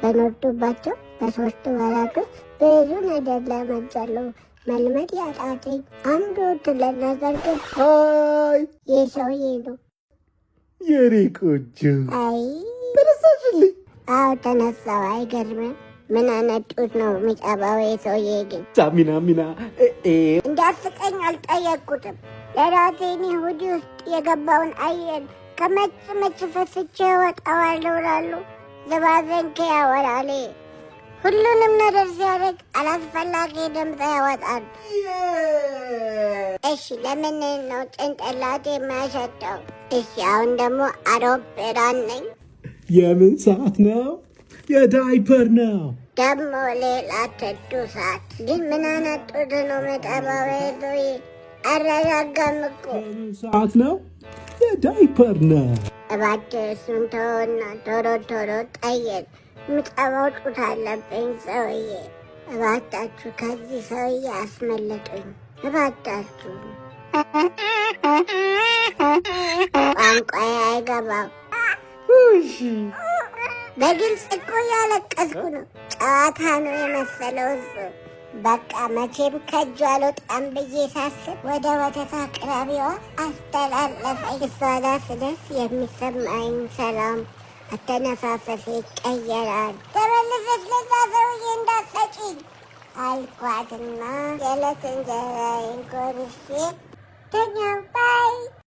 በኖርኩባቸው በ3 ወራት ውስጥ ብዙ ነገር ለምጃለሁ። መልመድ ያቃተኝ አንዱ ትልቅ ነገር ግን ይህ ሰውዬ ነው። የኔ ቆንጆ አይ ተነሳሽልኝ? አዎ ተነሳው። አይገርምም? ምን አይነት ጡት ነው የሚጠባው የሰውዬ ግን። ሚና እንዳስቀኝ አልጠየቅኩትም። ለራሴን ሆዴ ውስጥ የገባውን አየር ከመጭመጭ ፈስቼ እወጣዋለሁ እላለሁ። ዘባዘንኬ ያወራል። ሁሉንም ነገር ሲያደርግ አላስፈላጊ ድምፅ ያወጣል። እሺ ለምን ነው ጭንቅላቴ የማያሸተው? እሺ አሁን ደግሞ አውሮፕላን ነኝ። የምን ሰዓት ነው? የዳይፐር ነው። ደግሞ ሌላ ትዱ ሰዓት። ግን ምን አይነት ጡት ነው የምጠባው ሰውዬ? አረጋጋም እኮ። የምን ሰዓት ነው? የዳይፐር ነው። እባክህ እሱን ተወውና ቶሎ ቶሎ ጠይቅ። የምጠባው ጡት አለብኝ ሰውዬ። እባካችሁ ከዚህ ሰውዬ አስመልጡኝ እባካችሁ። ቋንቋዬ አይገባም። በግልጽ እኮ ያለቀስኩ ነው። ጨዋታ ነው የመሰለው እሱ። በቃ መቼም ከእጁ አልወጣም ብዬ ሳስብ ወደ ወተት አቅራቢዋ አስተላለፈኝ። እሷ ጋር ስደርስ የሚሰማኝ ሰላም አተነፋፈሴ ይቀየራል። ተመልሰሽ ለዛ ሰውዬ እንዳትሰጪኝ አልኳትና የዕለት እንጀራዬን ጎርሼ ተኛሁ። ባይ